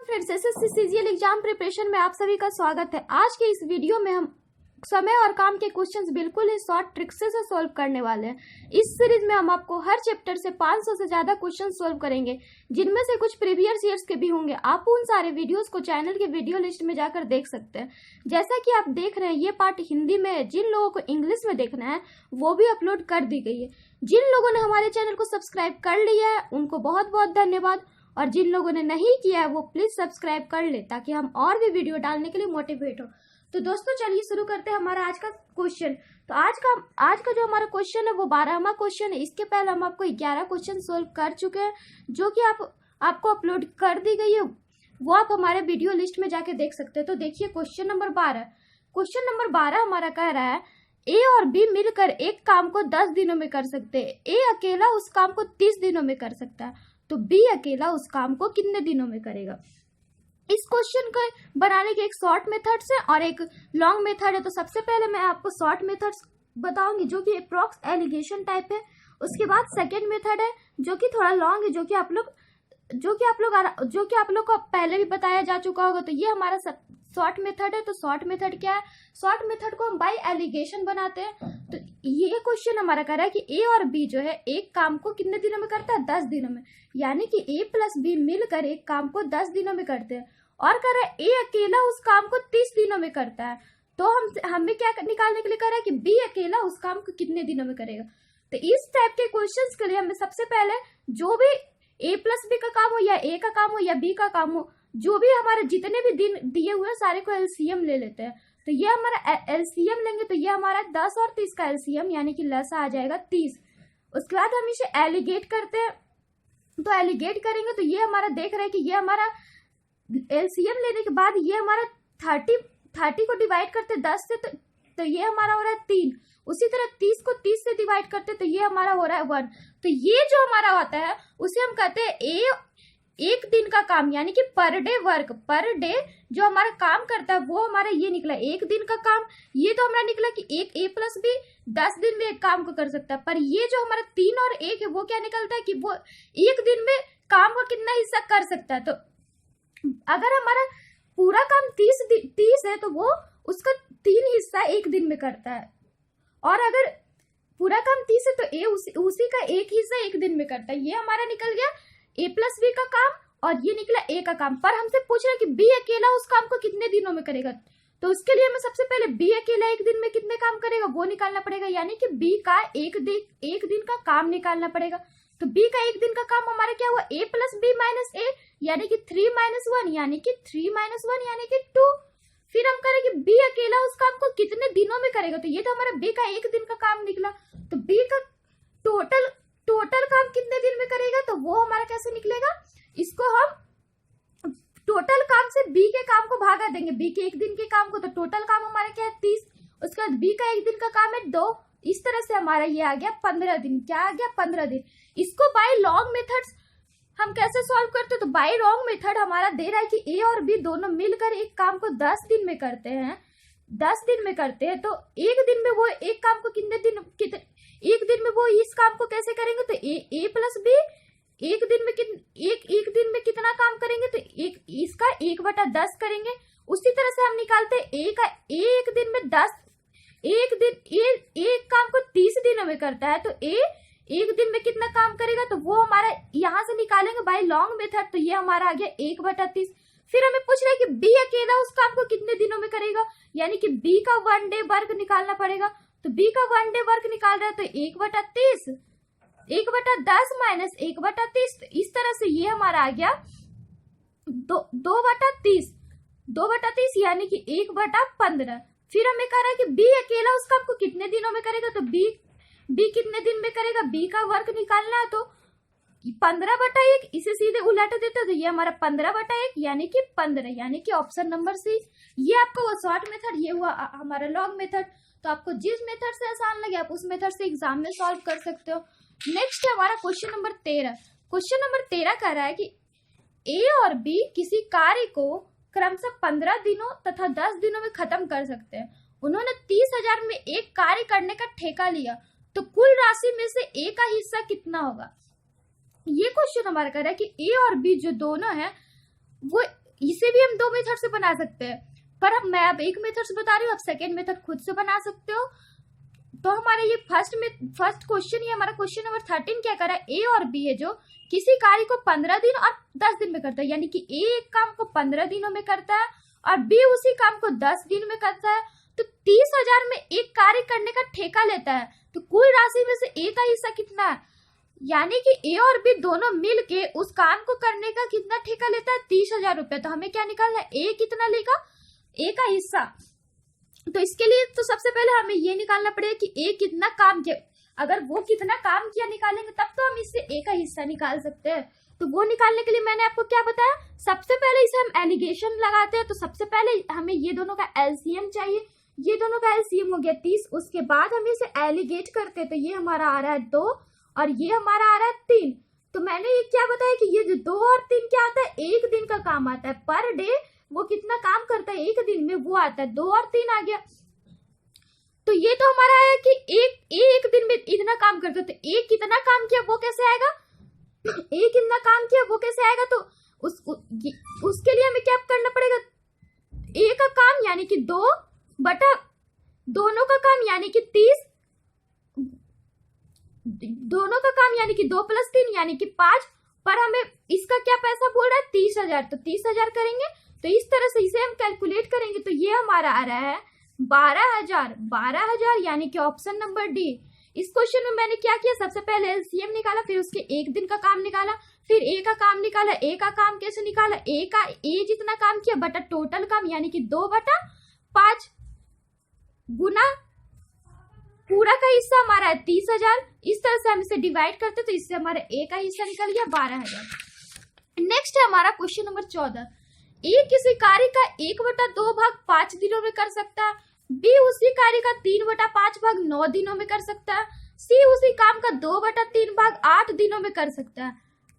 Friends, SSC CGL exam preparation में आप सभी का स्वागत है। आज के इस वीडियो में हम समय और काम के क्वेश्चंस बिल्कुल ही शॉर्ट ट्रिक से सॉल्व करने वाले हैं। इस सीरीज में हम आपको हर चैप्टर से 500 से ज्यादा क्वेश्चन सॉल्व करेंगे, जिनमें से कुछ प्रीवियस ईयर्स के भी होंगे। आप उन सारे वीडियोस को चैनल के वीडियो लिस्ट में जाकर देख सकते हैं। जैसा कि आप देख रहे हैं, ये पार्ट हिंदी में है। जिन लोगों को इंग्लिश में देखना है वो भी अपलोड कर दी गई है। जिन लोगों ने हमारे चैनल को सब्सक्राइब कर लिया है उनको बहुत बहुत धन्यवाद, और जिन लोगों ने नहीं किया है वो प्लीज सब्सक्राइब कर ले, ताकि हम और भी वीडियो डालने के लिए मोटिवेट हो। तो दोस्तों चलिए शुरू करते हैं हमारा आज का क्वेश्चन। तो आज का जो हमारा क्वेश्चन है वो 12वां क्वेश्चन है। इसके पहले हम आपको 11 क्वेश्चन सोल्व कर चुके हैं, जो कि आपको अपलोड कर दी गई है। वो आप हमारे वीडियो लिस्ट में जाके देख सकते हैं। तो देखिए क्वेश्चन नंबर 12। क्वेश्चन नंबर 12 हमारा कह रहा है, ए और बी मिलकर एक काम को 10 दिनों में कर सकते हैं। ए अकेला उस काम को 30 दिनों में कर सकता है, तो बी अकेला उस काम को कितने दिनों में करेगा। इस क्वेश्चन को बनाने के एक शॉर्ट मेथड्स है और एक लॉन्ग मेथड है। तो सबसे पहले मैं आपको शॉर्ट मेथड्स बताऊंगी, जो कि अप्रॉक्स एलिगेशन टाइप है। उसके बाद सेकंड मेथड है जो कि थोड़ा लॉन्ग है, जो कि आप लोग को पहले भी बताया जा चुका होगा। तो ये हमारा शॉर्ट मेथड है। तो शॉर्ट मेथड क्या है? शॉर्ट मेथड को हम बाय एलिगेशन बनाते हैं। तो ये क्वेश्चन हमारा कह रहा है कि ए और बी जो है एक काम को कितने दिनों में करता है? 10 दिनों में। यानी कि ए प्लस बी मिलकर एक काम को 10 दिनों में करते हैं। और कह रहा है ए अकेला उस काम को 30 दिनों में करता है। तो हमें क्या निकालने के लिए कह रहा है कि बी अकेला उस काम को कितने दिनों में करेगा। तो इस टाइप के क्वेश्चंस के लिए हमें सबसे पहले जो भी ए प्लस बी का काम हो, या ए का काम हो या बी का काम हो, जो भी हमारे जितने भी दिन दिए हुए हैं सारे को एलसीएम ले लेते हैं। तो ये हमारा एलसीएम लेंगे, तो ये हमारा 10 और 30 का एलसीएम यानी कि लसा आ जाएगा 30। उसके बाद हम इसे एलिगेट करते हैं। तो एलिगेट करेंगे तो ये हमारा देख रहे हैं कि ये हमारा एलसीएम लेने के बाद ये हमारा 30 को डिवाइड करते 10 से, तो ये हमारा हो रहा है 3। उसी तरह 30 को 30 से डिवाइड करते तो ये हमारा हो रहा है 1। तो ये जो हमारा होता है उसे हम कहते हैं एक दिन का काम, यानी कि per day work. Per day जो हमारा काम करता है वो हमारा ये निकला एक दिन का काम। ये तो हमारा निकला कि एक ए प्लस बी 10 दिन में एक काम को कर सकता है। पर ये जो हमारा 3 और 1 है वो क्या निकलता है कि वो एक दिन में काम का कितना हिस्सा कर सकता है। तो अगर हमारा पूरा काम 30 है तो वो उसका 3 हिस्सा एक दिन में करता है। और अगर पूरा काम 30 है तो ए उसी का एक हिस्सा एक दिन में करता है। ये हमारा निकल गया ए प्लस बी का काम, और ये निकला ए का काम। पर हमसे पूछ रहा है कि बी अकेला उस काम को कितने दिनों में करेगा। तो उसके लिए हमें सबसे पहले बी अकेला एक दिन में कितने काम करेगा वो निकालना पड़ेगा, यानी कि बी का एक दिन का काम निकालना पड़ेगा। तो बी का एक दिन का काम हमारा क्या हुआ? ए प्लस बी माइनस ए, यानी कि 3 - 1, यानी कि 3 - 1 यानी कि 2। फिर हम करेंगे बी अकेला उस काम को कितने दिनों में करेगा। तो ये तो हमारा बी का एक दिन का काम निकला। तो बी का टोटल काम कितने दिन में करेगा, तो वो हमारा कैसे निकलेगा? इसको हम टोटल काम से बी के काम को भागा देंगे, बी के एक दिन के काम को। तो टोटल काम हमारा क्या है? 30। उसके बाद बी का एक दिन का काम है 2। इस तरह से हमारा ये आ गया 15 दिन। क्या आ गया? 15 दिन। इसको बाय लॉन्ग मेथड्स हम कैसे सॉल्व करते हैं? तो बाय लॉन्ग मेथड हमारा दे रहा है कि ए और बी दोनों मिलकर एक काम को 10 दिन में करते हैं। 10 दिन में करते हैं, तो एक दिन में वो एक काम को एक दिन में वो इस काम को कैसे करेंगे? तो ए प्लस बी एक दिन में कितना काम करेंगे? तो इसका 1/10 करेंगे। उसी तरह से हम निकालते हैं ए का एक दिन में 10। एक काम को 30 दिनों में करता है, तो ए एक दिन में कितना काम करेगा? तो वो हमारा यहां से निकालेंगे बाय लॉन्ग मेथड। तो ये हमारा आ गया 1/30। फिर हमें पूछ रहा है कि बी अकेला उस काम को कितने दिनों में करेगा, यानी कि बी का 1 डे वर्क निकालना पड़ेगा। तो बी का 1 डे वर्क निकाल रहा है, तो 1/30 1/10 माइनस 1/30। तो इस तरह से ये हमारा आ गया 2/30 यानी कि 1/15। फिर हमें कह रहा है कि बी अकेला उस काम को कितने दिनों में करेगा। तो बी कितने दिन में करेगा? बी का वर्क निकालना है, तो 15/1। इसे सीधे उलट देते तो ये हमारा 15/1 यानी कि 15, यानी कि ऑप्शन नंबर सी। ये आपका वो शॉर्ट मेथड, ये हुआ हमारा लॉन्ग मेथड। तो आपको जिस मेथड से आसान लगे आप उस मेथड से एग्जाम में सॉल्व कर सकते हो। नेक्स्ट है हमारा क्वेश्चन नंबर 13। क्वेश्चन नंबर 13 कह रहा है कि ए और बी किसी कार्य को क्रमशः 15 दिनों तथा 10 दिनों में खत्म कर सकते हैं। उन्होंने 30,000 में एक कार्य करने का ठेका लिया, तो कुल राशि में से ए का हिस्सा कितना होगा। ये क्वेश्चन हमारा कह रहा है कि ए और बी जो दोनों हैं वो इसे भी हम 2 मेथड से बना सकते हैं, पर अब मैं अब एक मेथड से बता रही हूँ, आप सेकेंड मेथड खुद से बना सकते हो। तो हमारा ये फर्स्ट क्वेश्चन, ये हमारा क्वेश्चन नंबर 13 क्या करा, ए और बी है जो किसी कार्य को 15 दिन और 10 दिन में करता है, यानी कि ए एक काम को 15 दिनों में करता है और बी उसी काम को 10 दिन में करता है। तो 30,000 में एक कार्य करने का ठेका लेता है, तो कुल राशि में से ए का हिस्सा कितना है, यानी कि ए और बी दोनों मिल के उस काम को करने का कितना ठेका लेता है, 30,000 रुपए। तो हमें क्या निकालना है, ए कितना लेगा, ए का हिस्सा। तो इसके लिए तो सबसे पहले हमें ये निकालना पड़ेगा कि ए कितना काम किया, अगर वो कितना काम किया निकालेंगे तब तो हम इससे ए का हिस्सा निकाल सकते हैं। तो वो निकालने के लिए मैंने आपको क्या बताया, सबसे पहले इसे हम एलिगेशन लगाते हैं। तो सबसे पहले हमें ये दोनों का एलसीएम चाहिए, ये दोनों का एलसीएम हो गया 30, उसके बाद हम इसे एलिगेट करते हैं। तो ये हमारा आ रहा है 2 और ये हमारा आ रहा है 3। तो मैंने ये क्या बताया कि ये जो 2 और 3 क्या आता है, एक दिन का काम आता है, पर डे वो कितना काम करता है एक दिन में, वो आता है 2 और 3 आ गया। तो ये तो हमारा है कि एक दिन में इतना काम करते, तो एक कितना काम किया वो कैसे आएगा, एक कितना काम किया वो कैसे आएगा। तो उसके लिए हमें क्या करना पड़ेगा, ए का काम यानी कि 2 बटा दोनों का काम यानी कि 30, दोनों का काम यानी कि 2 + 3 यानी कि 5, पर हमें इसका क्या पैसा बोल रहा है 30,000, तो 30,000 करेंगे। तो इस तरह से इसे हम कैलकुलेट करेंगे, तो ये हमारा आ रहा है 12,000 यानी कि ऑप्शन नंबर डी। इस क्वेश्चन में मैंने क्या किया, सबसे पहले एलसीएम निकाला, फिर उसके एक दिन का काम निकाला, फिर ए का काम निकाला। ए का काम कैसे निकाला, ए जितना काम किया बटा टोटल काम यानी कि 2/5 गुना पूरा का हिस्सा हमारा है 30,000। इस तरह से हम इसे डिवाइड करते तो इससे हमारा ए का हिस्सा निकल गया 12,000। नेक्स्ट है हमारा क्वेश्चन नंबर 14, ए किसी कार्य का 1/2 भाग 5 दिनों में कर सकता है, बी उसी कार्य का 3/5 भाग 9 दिनों में कर सकता है, सी उसी काम का 2/3 भाग 8 दिनों में कर सकता है।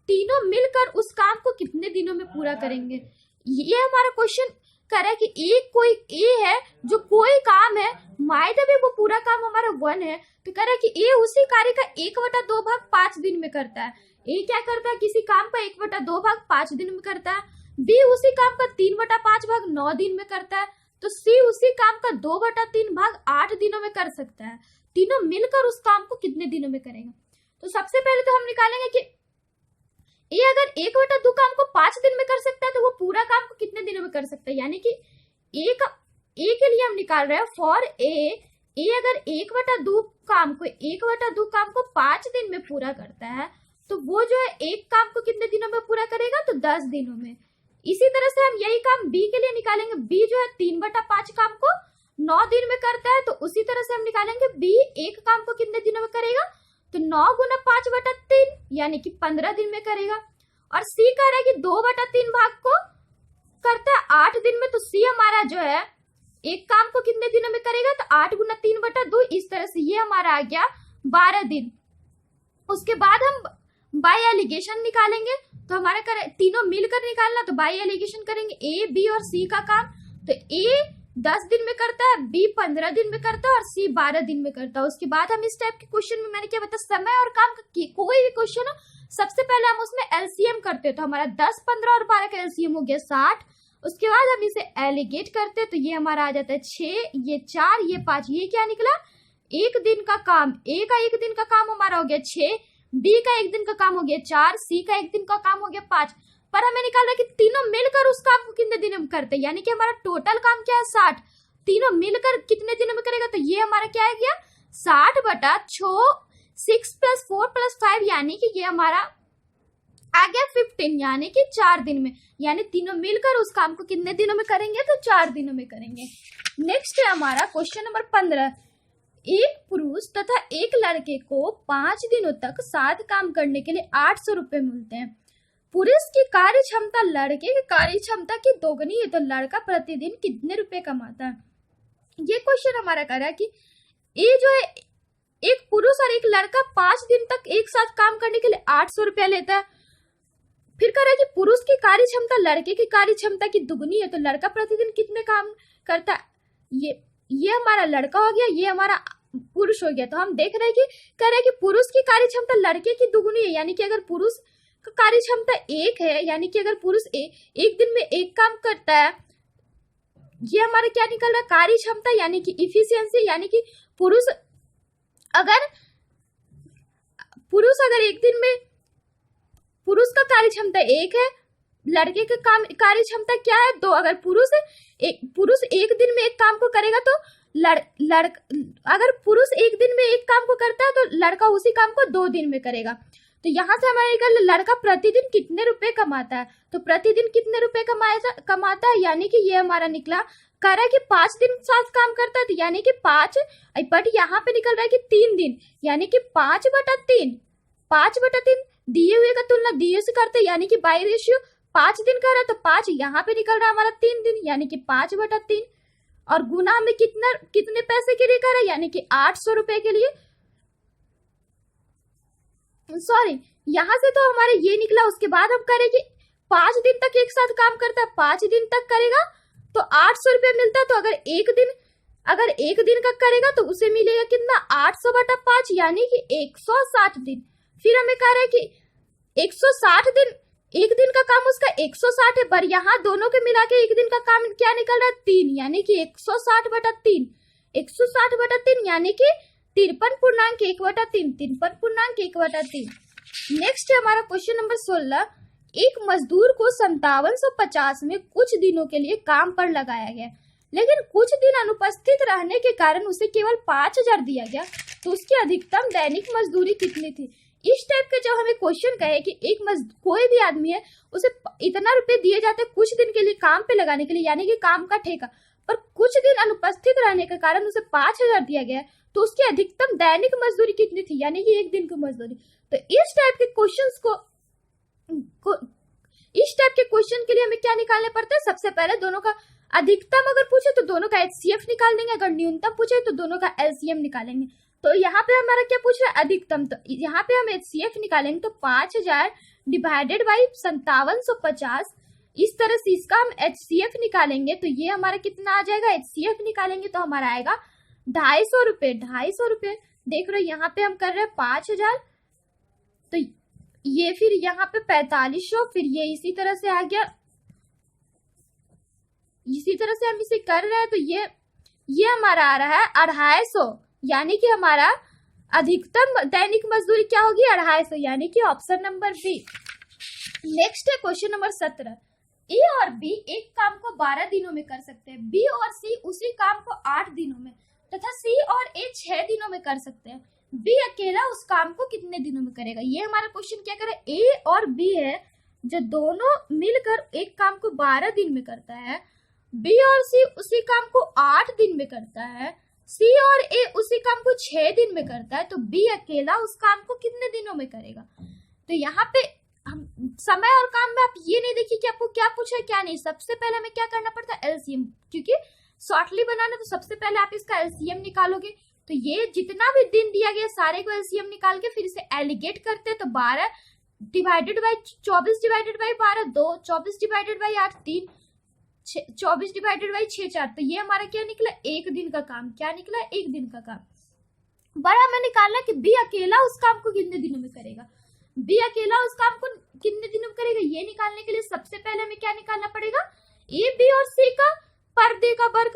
तीनों मिलकर उस काम को कितने दिनों में पूरा करेंगे। ये हमारा क्वेश्चन कर रहा है कि कोई ए है जो कोई काम है, मायदा भी वो पूरा काम हमारा 1 है, तो कह रहा है कि ए उसी कार्य का 1/2 भाग 5 दिन में करता है। ए क्या करता है, किसी काम का 1/2 भाग 5 दिन में करता है, बी उसी काम का 3/5 भाग 9 दिन में करता है, तो सी उसी काम का 2/3 भाग 8 दिनों में कर सकता है। तीनों मिलकर उस काम को कितने दिनों में करेंगे। तो सबसे पहले तो हम निकालेंगे कि ए अगर 1/2 काम को 5 दिन में कर सकता है तो वो पूरा काम को कितने दिनों में कर सकता है, यानी कि ए के लिए हम निकाल रहे हैं फॉर ए अगर 1/2 काम को 5 दिन में पूरा करता है तो वो जो है एक काम को कितने दिनों में पूरा करेगा, तो 10 दिनों में। इसी तरह से हम यही काम बी के लिए निकालेंगे, बी जो है 3/5 काम को 9 दिन में करता है, तो उसी तरह से हम निकालेंगे बी एक काम को कितने दिनों में करेगा, तो 9 × 5/3 यानी कि 15 दिन में करेगा। और सी कह रहा है कि 2/3 भाग को करता है 8 दिन में, तो सी हमारा जो है एक काम को कितने दिनों में करेगा, तो 8 × 3/2। इस तरह से ये हमारा आ गया 12 दिन। उसके बाद हम बाय एलिगेशन निकालेंगे, तो हमारा तीनों मिलकर निकालना, तो बाय एलिगेशन करेंगे ए बी और सी का काम। तो ए 10 दिन में करता है, बी 15 दिन में करता है और सी 12 दिन में करता है। उसके बाद हम इस टाइप के क्वेश्चन में मैंने क्या बताया, समय और काम का कोई भी क्वेश्चन हो सबसे पहले हम उसमें एलसीएम करते हैं। तो हमारा 10, 15 और 12 का एलसीएम हो गया 60। उसके बाद हम इसे एलिगेट करते हैं, तो ये हमारा आ जाता है 6, ये 4, ये 5। ये क्या निकला, एक दिन का काम, ए का एक दिन का काम हमारा हो गया 6, बी का एक दिन का काम हो गया 4, सी का एक दिन का काम हो गया 5। पर हमें निकालना है कि तीनों मिलकर उस काम को कितने दिनों में करते हैं, यानी कि हमारा टोटल काम क्या है 60, तीनों मिलकर कितने दिनों में करेगा, तो ये हमारा क्या आ गया 60/6, 6 + 4 + 5 यानी कि ये हमारा आ गया 15, यानी कि 4 दिन में। यानी तीनों मिलकर उस काम को कितने दिनों में करेंगे, तो 4 दिनों में करेंगे। नेक्स्ट है हमारा क्वेश्चन नंबर 15, एक पुरुष तथा एक लड़के को 5 दिनों तक साथ काम करने के लिए 800 रुपए मिलते हैं। पुरुष की कार्य क्षमता लड़के की कार्य क्षमता की दोगुनी है, तो लड़का प्रतिदिन कितने रुपए कमाता है। ये क्वेश्चन हमारा कह रहा है कि ये जो है एक पुरुष और एक लड़का 5 दिन तक एक साथ काम करने के लिए 800 रुपया लेता है। फिर कह रहा है कि पुरुष की कार्य क्षमता लड़के की कार्य क्षमता की दुगुनी है, तो लड़का प्रतिदिन कितने काम करता है। ये हमारा लड़का हो गया, ये हमारा पुरुष हो गया। तो हम देख रहे हैं कि कह रहे हैं कि पुरुष की कार्य क्षमता लड़के की दुगुनी है, यानी कि अगर पुरुष का कार्य क्षमता 1 है, यानी कि अगर पुरुष एक दिन में एक काम करता है, ये हमारा क्या निकल रहा है, कार्य क्षमता यानी कि इफिशियंसी, यानी कि पुरुष अगर एक दिन में, पुरुष का कार्य क्षमता 1 है, लड़के का काम कार्य क्षमता क्या है 2। अगर पुरुष एक दिन में एक काम को करेगा तो अगर पुरुष एक दिन में एक काम को करता है तो लड़का उसी काम को 2 दिन में करेगा। तो यहाँ से हमारे निकल लड़का प्रतिदिन कितने रुपए कमाता है, तो प्रतिदिन कितने रुपए कमाता है, यानी कि ये हमारा निकला कह रहा है कि 5 दिन साथ काम करता है, तो यानी कि 5, बट यहाँ पे निकल रहा है कि 3 दिन, यानी कि 5/3 दिए हुए का तुलना दिए से करते, यानी कि बाई रेशियो 5 दिन का रहा है, तो 5 यहाँ पे निकल रहा है हमारा 3 दिन, यानी कि 5/3, और गुना में कितने पैसे के लिए कर रहा है, यानी कि 800 रुपए के लिए, सॉरी यहाँ से तो हमारे ये निकला। उसके बाद हम करें कि 5 दिन तक एक साथ काम करता है, 5 दिन तक करेगा तो 800 रुपये मिलता है। तो अगर एक दिन का करेगा तो उसे मिलेगा कितना, 800/5, यानी कि 160 दिन। फिर हमें कह रहा है कि 160 दिन, एक दिन का काम उसका 160 है, पर यहाँ दोनों के मिला के एक दिन का काम क्या निकल रहा है 3, यानी कि 160/3, 160/3 यानी कि 53.1/3, 53.1/3। नेक्स्ट है हमारा क्वेश्चन नंबर 16। एक मजदूर को 5750 में कुछ दिनों के लिए काम पर लगाया गया, लेकिन कुछ दिन अनुपस्थित रहने के कारण उसे केवल 5000 दिया गया, तो उसकी अधिकतम दैनिक मजदूरी कितनी थी। इस टाइप के जब हमें क्वेश्चन कहे कि कोई भी आदमी है उसे इतना रुपए दिए जाते हैं कुछ दिन के लिए काम पे लगाने के लिए, यानी कि काम का ठेका, पर कुछ दिन अनुपस्थित रहने के कारण उसे 5000 दिया गया, तो उसकी अधिकतम दैनिक मजदूरी कितनी थी, यानी कि एक दिन की मजदूरी। तो इस टाइप के क्वेश्चन के लिए हमें क्या निकालने पड़ता है, सबसे पहले दोनों का अधिकतम अगर पूछे तो दोनों का HCF निकाल देंगे, अगर न्यूनतम पूछे तो दोनों का LCM निकालेंगे। तो यहाँ पे हमारा क्या पूछ रहा है, अधिकतम, तो यहाँ पे हम HCF निकालेंगे, तो 5000 डिवाइडेड बाई 5750, इस तरह से इसका हम HCF निकालेंगे, तो ये हमारा कितना आ जाएगा, HCF निकालेंगे तो हमारा आएगा 250 रुपये, 250 रुपये। देख रहे हो यहाँ पे हम कर रहे हैं 5000, तो ये फिर यहाँ पे 4500, फिर ये इसी तरह से आ गया, इसी तरह से हम इसे कर रहे हैं, तो ये हमारा आ रहा है 250, यानी कि हमारा अधिकतम दैनिक मजदूरी क्या होगी 250, यानी कि ऑप्शन नंबर बी। नेक्स्ट है क्वेश्चन नंबर 17। ए और बी एक काम को 12 दिनों में कर सकते हैं, बी और सी उसी काम को 8 दिनों में तथा सी और ए 6 दिनों में कर सकते हैं। बी अकेला उस काम को कितने दिनों में करेगा। ये हमारा क्वेश्चन क्या करे, ए और बी है जो दोनों मिलकर एक काम को 12 दिन में करता है, बी और सी उसी काम को 8 दिन में करता है, सी और ए उसी काम को 6 दिन में करता है, तो बी अकेला उस काम को कितने दिनों में करेगा। तो यहाँ पे हम समय और काम में आप ये नहीं देखिए कि आपको क्या पूछा है क्या नहीं, सबसे पहले हमें क्या करना पड़ता है LCM, क्योंकि शॉर्टली बनाना तो सबसे पहले आप इसका LCM निकालोगे, तो ये जितना भी दिन दिया गया सारे को LCM निकाल के फिर इसे एलिगेट करते हैं, तो 12 divided by 24 divided by 12 2, 24 divided by 8 3, 24 divided by 6 4, तो ये हमारा क्या निकला, एक दिन का काम, क्या निकला, एक दिन का काम। बड़ा हमें निकालना कि बी अकेला उस काम को कितने दिनों में करेगा, बी अकेला उस काम को कितने दिनों में करेगा। ये निकालने के लिए सबसे पहले हमें क्या निकालना पड़ेगा, ए बी और सी का पर डे का वर्ग,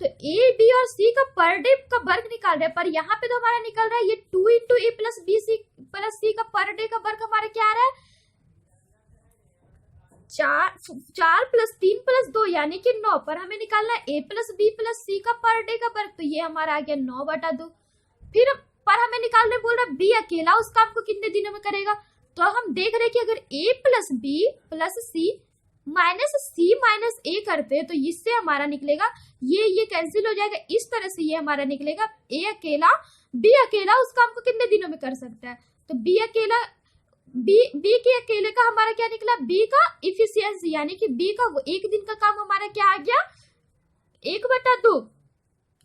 तो ए बी और सी का पर डे का वर्ग निकाल रहे हैं, पर यहाँ पे तो हमारा निकल रहा है ये 2 इंटू ए प्लस बी सी प्लस सी का पर डे का वर्ग हमारा क्या आ रहा है 4 प्लस 3 प्लस 2 यानी कि 9, पर हमें निकालना है ए प्लस बी प्लस सी का पर डे का वर्ग, तो ये हमारा आ गया 9/2। फिर पर हमें निकालने बोल रहा है बी अकेला उस काम को कितने दिनों में करेगा, तो हम देख रहे हैं कि अगर ए प्लस बी प्लस सी माइनस ए करते हैं तो इससे हमारा निकलेगा ये कैंसिल हो जाएगा, इस तरह से ये हमारा निकलेगा बी अकेला उस काम को कितने दिनों में कर सकता है। तो बी के अकेले का हमारा क्या निकला, बी का इफिशियंसी, यानी कि बी का एक दिन का काम हमारा क्या आ गया 1/2,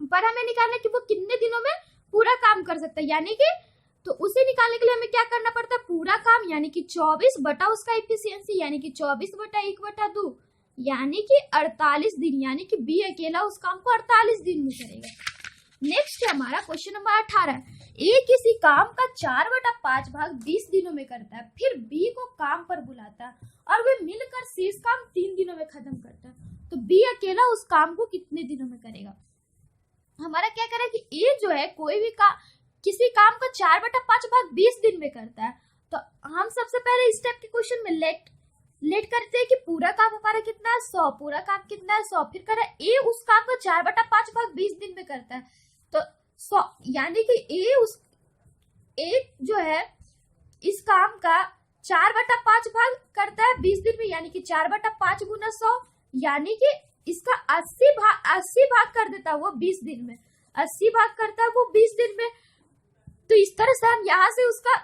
पर हमें निकालना कि वो कितने दिनों में पूरा काम कर सकता है, यानी कि तो उसे निकालने के लिए हमें क्या करना पड़ता है, पूरा काम, यानी कि 24 बटा उसका इफिशियंसी, यानी कि 24 बटा 1/2, यानी कि 48 दिन, यानी कि बी अकेला उस काम को 48 दिन में करेगा। नेक्स्ट है हमारा क्वेश्चन नंबर 18। ए किसी काम का 4/5 भाग 20 दिनों में करता है, फिर बी को काम पर बुलाता है और वे मिलकर शेष काम 3 दिनों में खत्म करता है, तो बी अकेला उस काम को कितने दिनों में करेगा। हमारा क्या करें कि ए जो है कोई भी किसी काम का 4/5 भाग 20 दिन में करता है, तो हम सबसे पहले इस टाइप के क्वेश्चन में लेट करते हैं कि पूरा काम हमारा कितना है 100, पूरा काम कितना है 100, फिर कह रहा है ए उस काम को 4/5 भाग 20 दिन में करता है, तो 100 यानी कि ए जो है इस काम का 4/5 भाग करता है 20 दिन में, यानी कि 4/5 गुना 100, यानी कि इसका 80 भाग कर देता है वो 20 दिन में, 80 भाग करता है वो 20 दिन में। तो इस तरह से हम यहाँ से उसका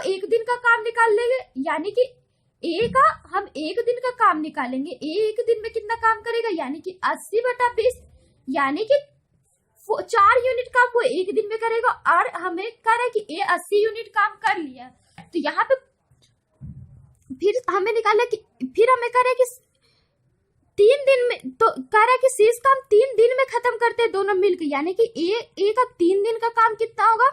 एक दिन का काम निकाल लेंगे, यानी कि ए का हम एक दिन का काम निकालेंगे। ए एक दिन में कितना काम करेगा, यानी कि 80/20, यानी कि 4 यूनिट काम वो एक दिन में करेगा, और हमें कह रहा है कि ए 80 यूनिट काम कर लिया। तो यहाँ पे फिर हमें निकाला कि फिर हमें कह रहा है कि 3 दिन में, तो कह रहा है कि शेष काम 3 दिन में खत्म करते हैं दोनों मिलकर, यानी कि ए का 3 दिन का काम कितना होगा,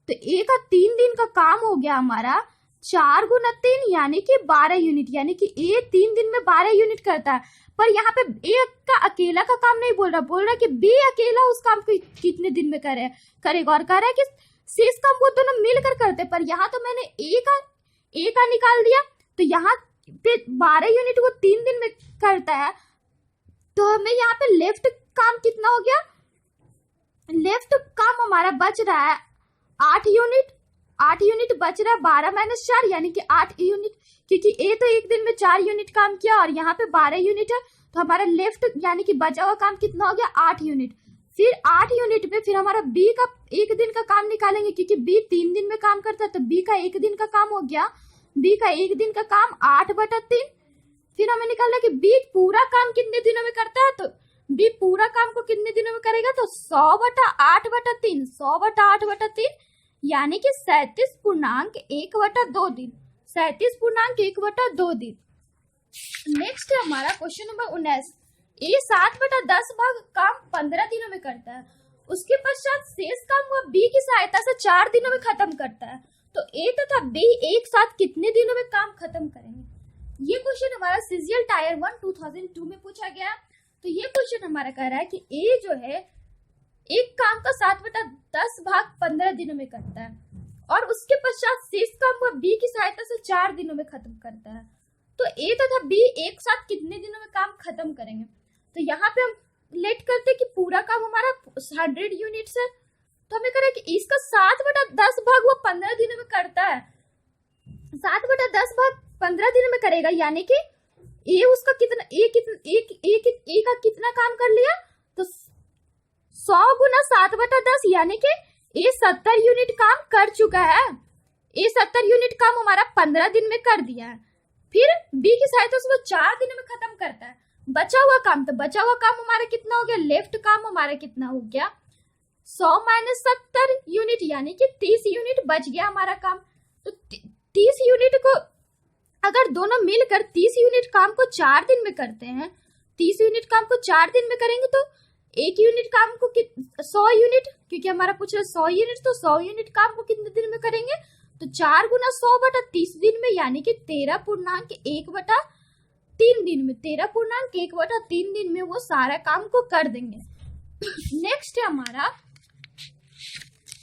तो ए का 3 दिन का काम हो गया हमारा 4 गुना 3 यानी कि 12 यूनिट, यानी कि ए 3 दिन में 12 यूनिट करता है। पर यहाँ पे ए का अकेला का काम नहीं बोल रहा कि बी अकेला उस काम को कितने दिन में करेगा, और कह रहा है कि शेष काम वो दोनों मिलकर करते। पर यहाँ तो मैंने ए का निकाल दिया, तो यहाँ पे 12 यूनिट वो 3 दिन में करता है, तो हमें यहाँ पे लेफ्ट काम कितना हो गया, लेफ्ट काम हमारा बच रहा है 8 यूनिट बच रहा है 12 - 4 यानी कि 8 यूनिट, क्योंकि ए तो एक दिन में 4 यूनिट काम किया और यहाँ पे 12 यूनिट है, तो हमारा लेफ्ट यानी कि बचा हुआ काम कितना हो गया 8 यूनिट। फिर 8 यूनिट पे फिर हमारा बी का एक दिन का काम निकालेंगे, क्योंकि बी 3 दिन में काम करता है, तो बी का एक दिन का काम हो गया, बी का एक दिन का काम 8/3। फिर हमें निकालना कि बी पूरा काम कितने दिनों में करता है, तो बी पूरा काम को कितने दिनों में करेगा, तो 100/8/3, 100/8/3 यानी कि 37.1/2 दिन, 37.1/2 दिन। नेक्स्ट है हमारा क्वेश्चन नंबर 19। ए 7/10 भाग काम 15 दिनों में करता है, उसके पश्चात शेष काम वह बी की सहायता से 4 दिनों में खत्म करता है, तो ए तथा बी एक साथ कितने दिनों में काम खत्म करेंगे। ये क्वेश्चन हमारा सीजीएल टायर 1 2002 में पूछा गया। तो ये क्वेश्चन हमारा कह रहा है कि ए जो है एक काम का 7/10 भाग 15 दिनों में करता है, और उसके पश्चात शेष काम वह बी की सहायता से 4 दिनों में खत्म करता है, तो ए तथा बी एक साथ कितने दिनों में काम खत्म करेंगे। तो यहाँ पे हम लेट करते कि पूरा काम हमारा 100 यूनिट्स है, तो हमें कह रहा है कि इसका 7/10 भाग वो 15 दिनों में करता है, 7/10 भाग 15 दिनों में करेगा, यानी कि ए उसका कितना ए का कितना काम कर लिया, तो 100 गुना 7/10 यानी कि ए 70 यूनिट काम कर चुका है। ए 70 यूनिट काम हमारा 15 दिन में कर दिया है। फिर बी की सहायता से वो 4 दिनों में खत्म करता है बचा हुआ काम, तो बचा हुआ काम हमारा कितना हो गया, लेफ्ट काम हमारा कितना हो गया 100 - 70 यूनिट यानी कि 30 यूनिट बच गया हमारा काम। तो 30 यूनिट को अगर दोनों मिलकर 30 यूनिट काम को 4 दिन में करते हैं, 30 यूनिट काम को 4 दिन में करेंगे, तो एक यूनिट काम को 100 यूनिट, क्योंकि हमारा पूछ रहा है 100 यूनिट, तो 100 यूनिट काम को कितने दिन में करेंगे, तो 4 गुना 100/30 दिन में, यानी कि 13.1/3 दिन में, 13.1/3 दिन में वो सारा काम को कर देंगे। नेक्स्ट है हमारा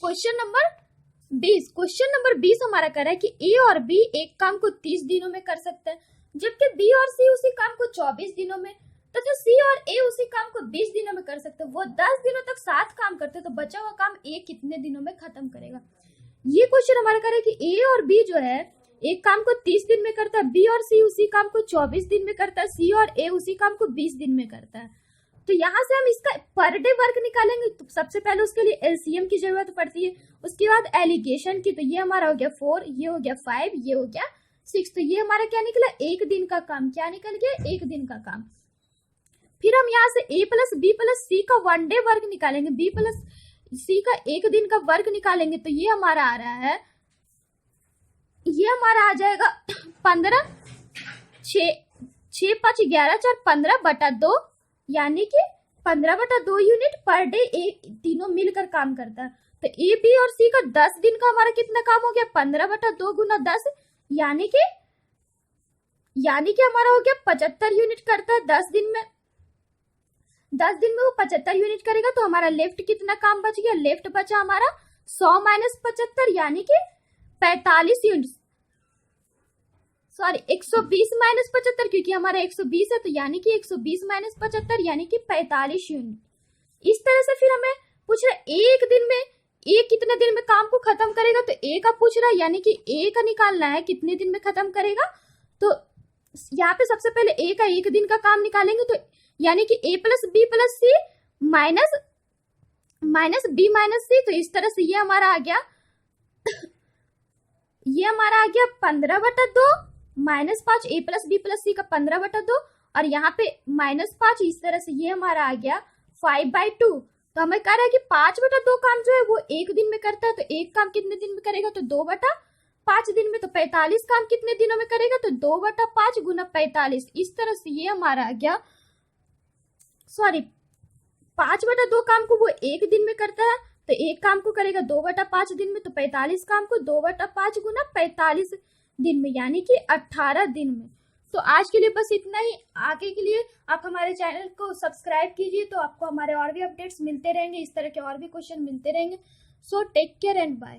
क्वेश्चन नंबर 20। क्वेश्चन नंबर 20 हमारा कह रहा है कि ए और बी एक काम को 30 दिनों में कर सकते हैं, जबकि बी और सी उसी काम को 24 दिनों में, तथा सी और ए उसी काम को 20 दिनों में कर सकते हैं। वो 10 दिनों तक साथ काम करते हैं, तो बचा हुआ काम ए कितने दिनों में खत्म करेगा। ये क्वेश्चन हमारा कह रहा है कि ए और बी जो है एक काम को 30 दिन में करता है, बी और सी उसी काम को 24 दिन में करता है, सी और ए उसी काम को 20 दिन में करता है। तो यहाँ से हम इसका पर डे वर्क निकालेंगे, तो सबसे पहले उसके लिए एलसीएम की जरूरत पड़ती है, उसके बाद एलिगेशन की, तो ये हमारा हो गया 4, ये हो गया 5, ये हो गया 6, तो ये हमारा क्या निकला, एक दिन का काम। क्या निकल गया, एक दिन का काम। फिर हम यहाँ से a + b + c का 1 डे वर्क निकालेंगे, b + c का एक दिन का वर्क निकालेंगे, तो ये हमारा आ रहा है, ये हमारा आ जाएगा 15, 6 × 5 = 11, 4 = 15/2 यानी कि 15/2 यूनिट पर डे तीनों मिलकर काम करता है। तो ए, बी और सी का 10 दिन का हमारा कितना काम हो गया? 15/2 गुना 10, यानी कि हमारा हो गया 75 यूनिट करता है 10 दिन में। 10 दिन में वो 75 यूनिट करेगा, तो हमारा लेफ्ट कितना काम बच गया? लेफ्ट बचा हमारा 100 - 75, यानी कि 45 यूनिट, सॉरी 120 - 75, क्योंकि हमारा 120 है, तो यानी कि 120 - 75 यानी कि 45 यूनिट। इस तरह से फिर हमें पूछ रहा है एक दिन में ए कितने दिन में काम को खत्म करेगा, तो ए का पूछ रहा है, यानी कि ए का निकालना है कितने दिन में खत्म करेगा। तो यहाँ पे सबसे पहले ए का एक दिन का काम निकालेंगे, तो यानी कि ए प्लस बी प्लस सी माइनस बी माइनस सी। तो इस तरह से ये हमारा आ गया 15/2 -5, ए प्लस बी प्लस सी का 15/2, और यहाँ पे -5। इस तरह से ये हमारा आ गया 5/2। तो हमें कह रहा है कि 5/2 काम जो है वो एक दिन में करता है, तो एक काम कितने दिन में करेगा? तो 2/5 दिन में। तो 45 काम कितने दिनों में करेगा? तो 2/5 गुना 45। इस तरह से ये हमारा आ गया, सॉरी 5/2 काम को वो एक दिन में करता है, तो एक काम को करेगा 2/5 दिन में, तो 45 काम को 2/5 गुना 45 दिन में, यानी कि 18 दिन में। तो आज के लिए बस इतना ही। आगे के लिए आप हमारे चैनल को सब्सक्राइब कीजिए, तो आपको हमारे और भी अपडेट्स मिलते रहेंगे, इस तरह के और भी क्वेश्चन मिलते रहेंगे। So take care and bye.